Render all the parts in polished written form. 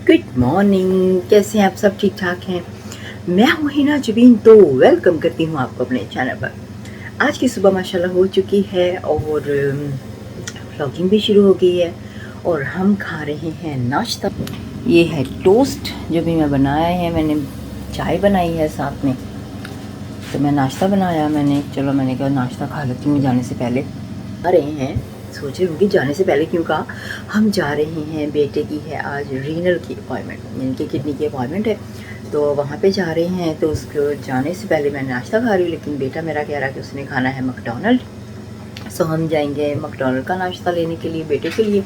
Good morning. कैसे हैं आप सब? ठीक ठाक हैं। मैं हूँ हिना जुबीन, तो वेलकम करती हूँ आपको अपने चैनल पर। आज की सुबह माशाल्लाह हो चुकी है और व्लॉगिंग भी शुरू हो गई है और हम खा रहे हैं नाश्ता। ये है टोस्ट जो भी मैं बनाया है। मैंने चाय बनाई है साथ में, तो मैं नाश्ता बनाया चलो मैंने कहा नाश्ता खा लेती हूँ जाने से पहले। आ रहे हैं, सोच रही हूँ कि जाने से पहले क्यों कहा। हम जा रहे हैं, बेटे की है आज रीनल की अपॉइंटमेंट, इनकी किडनी की अपॉइंटमेंट है, तो वहाँ पे जा रहे हैं। तो उसको जाने से पहले मैं नाश्ता खा रही हूँ, लेकिन बेटा मेरा कह रहा है कि उसने खाना है मैकडॉनल्ड। सो हम जाएंगे मैकडॉनल्ड का नाश्ता लेने के लिए बेटे के लिए।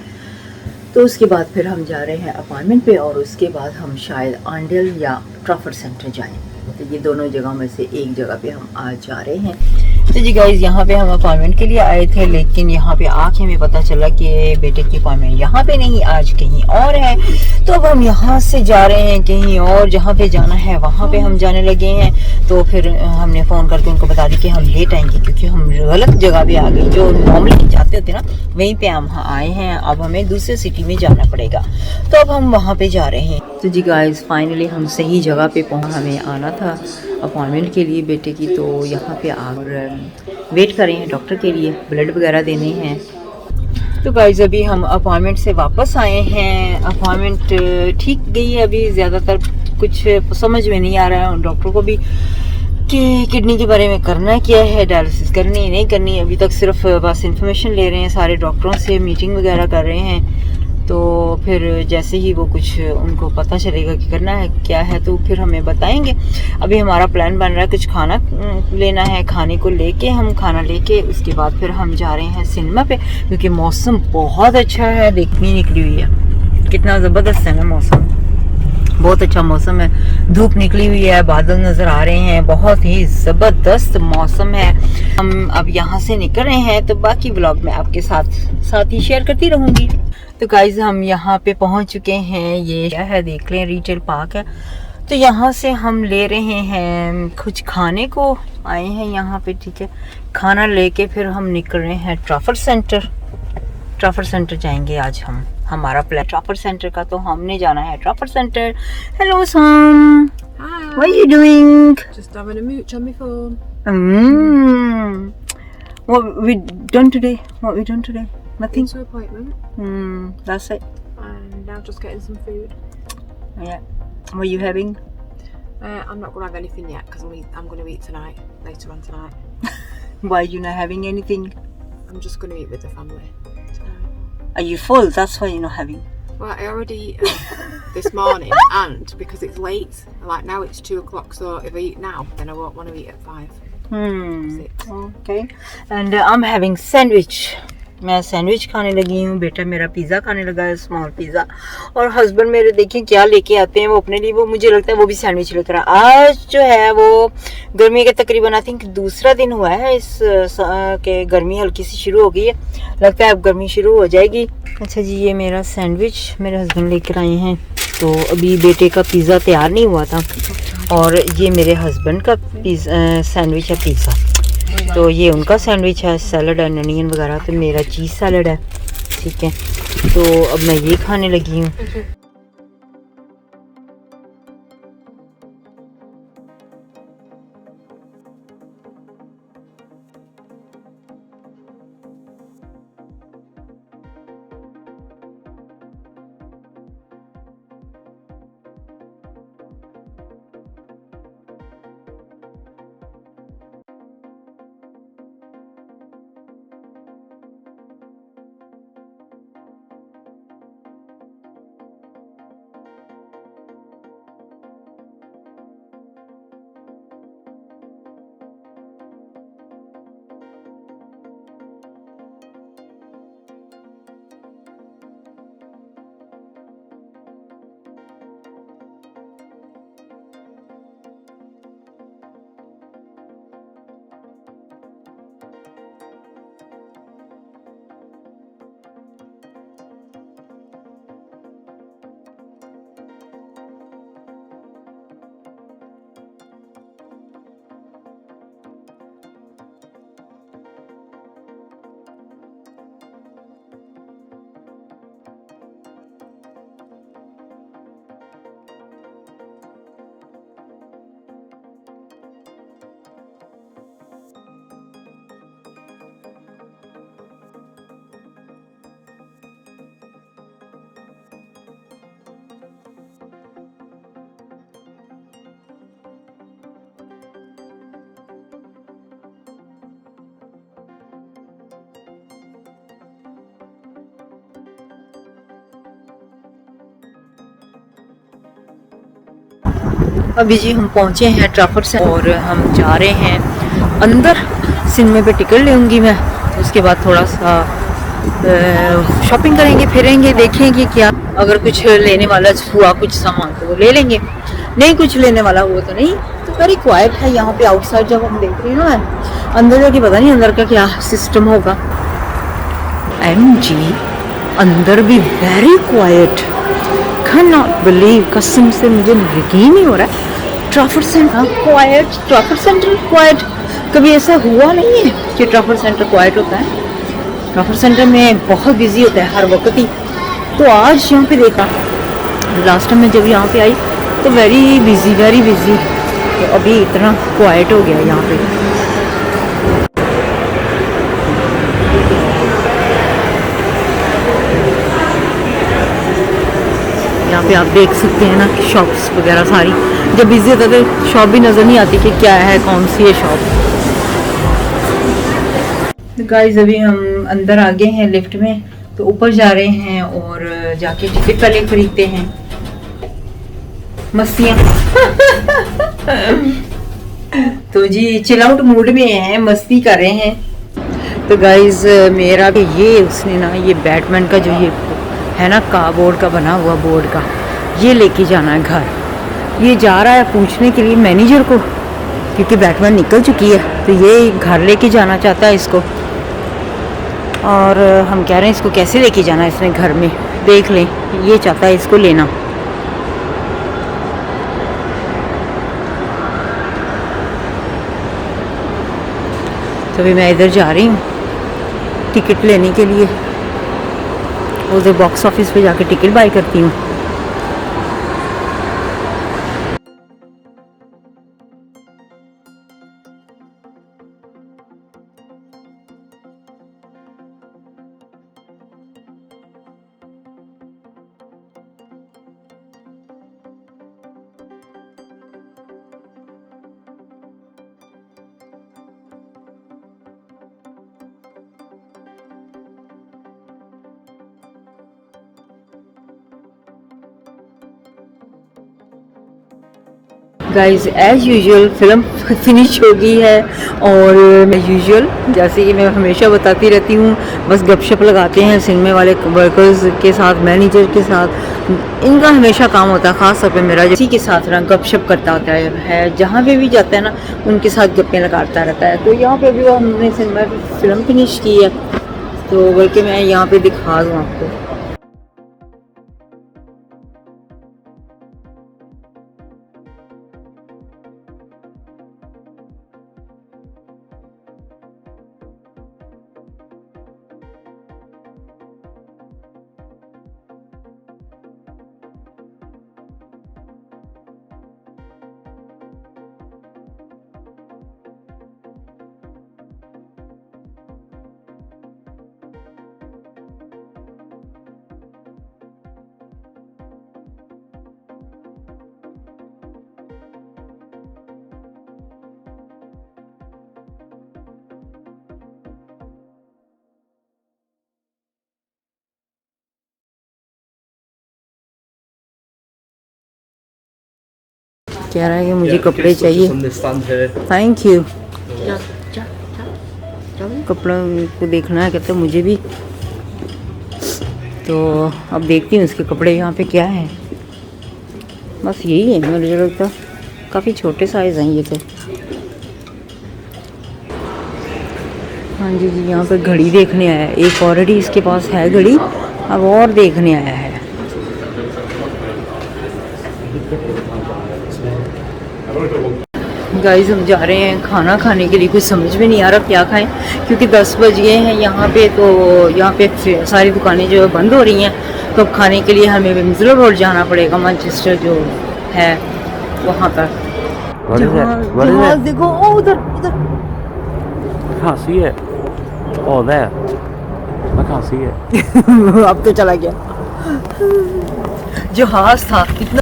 तो उसके बाद फिर हम जा रहे हैं अपॉइंटमेंट पे और उसके बाद हम शायद आंडल या ट्रॉफर्ड सेंटर जाएं। तो ये दोनों जगह में से एक जगह पे हम आज जा रहे हैं। तो जी गाइज, यहाँ पे हम अपॉइंटमेंट के लिए आए थे, लेकिन यहाँ पे आके हमें पता चला कि बेटे की अपॉइंटमेंट यहाँ पे नहीं, आज कहीं और है। तो अब हम यहाँ से जा रहे हैं कहीं और, जहाँ पे जाना है वहाँ पे हम जाने लगे हैं। तो फिर हमने फ़ोन करके उनको बता दी कि हम लेट आएंगे, क्योंकि हम गलत जगह पे आ गए। जो नॉर्मली जाते होते ना, वहीं पे हम आए हैं। अब हमें दूसरे सिटी में जाना पड़ेगा, तो अब हम वहाँ पे जा रहे हैं। तो जी गाइज, फाइनली हम सही जगह पे पहुँच, हमें आना था अपॉइंटमेंट के लिए बेटे की। तो यहाँ पे आकर वेट कर रहे हैं डॉक्टर के लिए, ब्लड वगैरह देने हैं। तो गाइज, अभी हम अपॉइंटमेंट से वापस आए हैं। अपॉइंटमेंट ठीक गई है, अभी ज़्यादातर कुछ समझ में नहीं आ रहा है डॉक्टर को भी कि किडनी के बारे में करना क्या है, डायलिसिस करनी है नहीं करनी है। अभी तक सिर्फ बस इन्फॉर्मेशन ले रहे हैं, सारे डॉक्टरों से मीटिंग वगैरह कर रहे हैं। तो फिर जैसे ही वो कुछ उनको पता चलेगा कि करना है क्या है, तो फिर हमें बताएंगे। अभी हमारा प्लान बन रहा है कुछ खाना लेना है, खाने को लेके हम खाना लेके उसके बाद फिर हम जा रहे हैं सिनेमा पे, क्योंकि मौसम बहुत अच्छा है। देखनी निकली हुई है, कितना ज़बरदस्त है ना मौसम, बहुत अच्छा मौसम है। धूप निकली हुई है, बादल नज़र आ रहे हैं, बहुत ही ज़बरदस्त मौसम है। हम अब यहाँ से निकल रहे हैं, तो बाकी व्लॉग में आपके साथ ही शेयर करती रहूँगी। तो गाइज, हम यहाँ पे पहुँच चुके हैं। ये क्या है देख लें, रिटेल पार्क है। तो यहाँ से हम ले रहे हैं कुछ खाने को, आए हैं यहाँ पे, ठीक है। खाना लेके फिर हम निकल रहे हैं ट्रॉफर्ड सेंटर। ट्रॉफर्ड सेंटर जाएंगे आज हम, हमारा प्लान ट्रॉफर्ड सेंटर का, तो हमने जाना है Trafford centre. Hello Sam, Hi. What are you doing? Just having a mooch on my phone. What we done today? What we done today? Nothing. Into appointment. That's it. And now just getting some food. Yeah. What are you having? I'm not going to have anything yet because I'm going to eat tonight, later on tonight. Why you not having anything? I'm just going to eat with the family tonight. Are you full? That's why you're not having. Well, I already this morning, and because it's late, like now it's 2 o'clock, so if I eat now, then I won't want to eat at 5. 6. Okay. And I'm having sandwich. मैं sandwich खाने लगी हूँ, बेटा मेरा pizza खाने लगा है, small pizza. और हस्बैंड मेरे देखिए क्या लेके आते हैं वो अपने लिए, वो मुझे लगता है वो भी सैंडविच लेकर आज जो है वो गर्मी के तकरीबन आई थिंक दूसरा दिन हुआ है इस के गर्मी हल्की सी शुरू हो गई है, लगता है अब गर्मी शुरू हो जाएगी। अच्छा जी, ये मेरा सैंडविच मेरे हस्बैंड लेकर आए हैं। तो अभी बेटे का पिज़्ज़ा तैयार नहीं हुआ था, और ये मेरे हस्बैंड का सैंडविच है पिज़्ज़ा। तो ये उनका सैंडविच है, सैलड एंड अनियन वगैरह, तो मेरा चीज़ सैलड है, ठीक है। तो अब मैं ये खाने लगी हूँ। अभी जी हम पहुंचे हैं ट्राफर्ड से और हम जा रहे हैं अंदर। सिनेमा पे टिकट लेंगी मैं, उसके बाद थोड़ा सा शॉपिंग करेंगे, फिरेंगे, देखेंगे क्या अगर कुछ लेने वाला हुआ कुछ सामान तो वो ले लेंगे, नहीं कुछ लेने वाला हुआ तो नहीं। तो वेरी क्वाइट है यहाँ पे आउटसाइड जब हम देख रहे हैं ना, अंदर जाके पता नहीं अंदर का क्या सिस्टम होगा। एमजी अंदर भी very quite, can not believe, कसम से मुझे यकीन नहीं हो रहा है। ट्राफर्ड सेंटर क्वाइट, ट्राफर्ड सेंटर क्वाइट, कभी ऐसा हुआ नहीं है कि ट्राफर्ड सेंटर क्वाइट होता है। ट्राफर्ड सेंटर में बहुत बिजी होता है हर वक्त ही। तो आज यहाँ पे देखा, लास्ट टाइम मैं जब यहाँ पे आई तो वेरी बिजी, तो अभी इतना क्वाइट हो गया यहाँ पे। यहाँ पे आप देख सकते हैं ना कि शॉप्स वगैरह सारी, जब बिजी होता है तो शॉप भी नज़र नहीं आती कि क्या है, कौन सी है शॉप। गाइस अभी हम अंदर आ गए हैं लिफ्ट में, तो ऊपर जा रहे हैं और जाके टिकट पहले खरीदते हैं। मस्तियाँ तो जी चिल आउट मूड में हैं, मस्ती कर रहे हैं। तो गाइस मेरा भी ये उसने ना ये बैटमैन का जो ये है ना कार्डबोर्ड का बना हुआ बोर्ड का, ये लेके जाना है घर। ये जा रहा है पूछने के लिए मैनेजर को, क्योंकि बैटमैन निकल चुकी है, तो ये घर लेके जाना चाहता है इसको। और हम कह रहे हैं इसको कैसे लेके जाना है इसने घर में, देख लें, ये चाहता है इसको लेना। तो अभी मैं इधर जा रही हूँ टिकट लेने के लिए, उधर बॉक्स ऑफिस पे जाके टिकट बाय करती हूँ। Guys as usual film finish हो गई है और यूजुअल जैसे कि मैं हमेशा बताती रहती हूँ, बस गपशप लगाते हैं सिनेमा वाले वर्कर्स के साथ, मैनेजर के साथ। इनका हमेशा काम होता है, ख़ास तौर पे मेरा इसी के साथ ना गपशप करता होता है, जहाँ पे भी जाता है ना उनके साथ गप्पे लगाता रहता है। तो यहाँ पे भी हमने सिनेमा फिल्म फिनिश की है, तो बल्कि मैं यहाँ पे दिखा दूँ आपको। कह रहा है कि मुझे कपड़े चाहिए। Thank you. कपड़ों को देखना है, कहते मुझे भी। तो अब देखती हूँ इसके कपड़े यहाँ पे क्या है। बस यही है, मुझे लगता काफ़ी छोटे साइज़ हैं ये तो। हाँ जी जी, यहाँ पे घड़ी देखने आया है एक, ऑलरेडी इसके पास है घड़ी, अब और देखने आया है। गाइस हम जा रहे हैं खाना खाने के लिए, कुछ समझ में नहीं आ रहा क्या खाएं, क्योंकि 10 बज गए हैं यहाँ पे। तो यहाँ पे सारी दुकानें जो बंद हो रही हैं, तो खाने के लिए हमें विंसर रोड जाना पड़ेगा, मैनचेस्टर जो है वहाँ पर। जहाज देखो, ओ उधर उधर। Can't see it. Oh, there. I can't see it. अब तो चला गया। जहाज था कितना।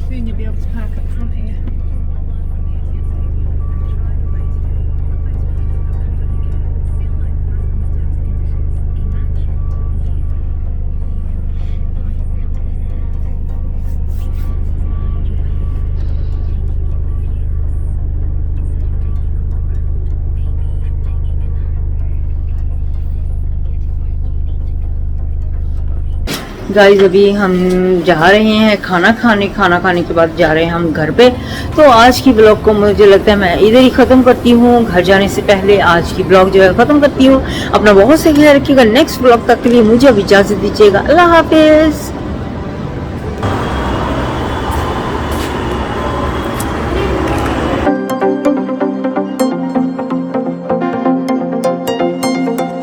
Soon you'll be able to park up front here. Guys अभी हम जा रहे हैं खाना खाने के बाद जा रहे हैं हम घर पे। तो आज की ब्लॉग को मुझे लगता है मैं इधर ही ख़त्म करती हूँ। घर जाने से पहले आज की ब्लॉग जो है ख़त्म करती हूँ। अपना बहुत से ख्याल रखिएगा। नेक्स्ट ब्लॉग तक के लिए मुझे अब इजाज़त दीजिएगा। अल्लाह हाफिज़।